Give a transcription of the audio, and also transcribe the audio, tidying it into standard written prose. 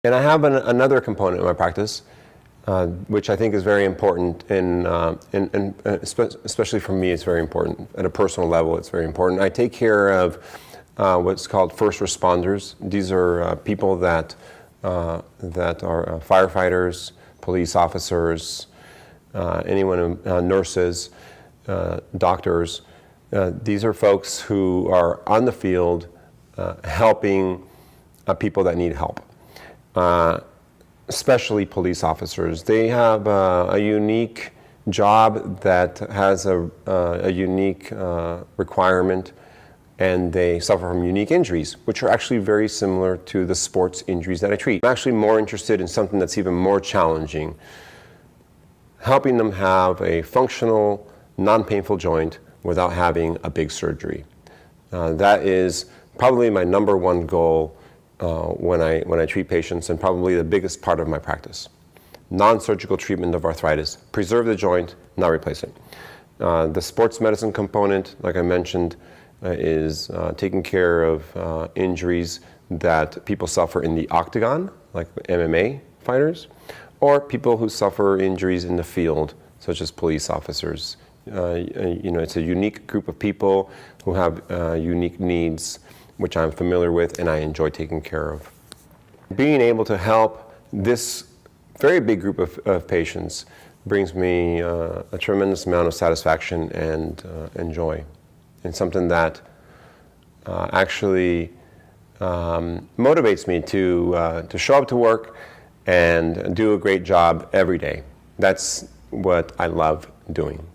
And I have another component in my practice, which I think is very important, especially for me, it's very important. At a personal level, it's very important. I take care of what's called first responders. These are people that are firefighters, police officers, anyone, nurses, doctors. These are folks who are on the field helping people that need help. Especially police officers. They have a unique job that has a unique requirement, and they suffer from unique injuries, which are actually very similar to the sports injuries that I treat. I'm actually more interested in something that's even more challenging, helping them have a functional, non-painful joint without having a big surgery. That is probably my number one goal when I treat patients, and probably the biggest part of my practice. Non-surgical treatment of arthritis. Preserve the joint, not replace it. The sports medicine component, like I mentioned, is taking care of injuries that people suffer in the octagon, like MMA fighters, or people who suffer injuries in the field, such as police officers. It's a unique group of people who have unique needs, which I'm familiar with and I enjoy taking care of. Being able to help this very big group of patients brings me a tremendous amount of satisfaction and joy, and something that actually motivates me to show up to work and do a great job every day. That's what I love doing.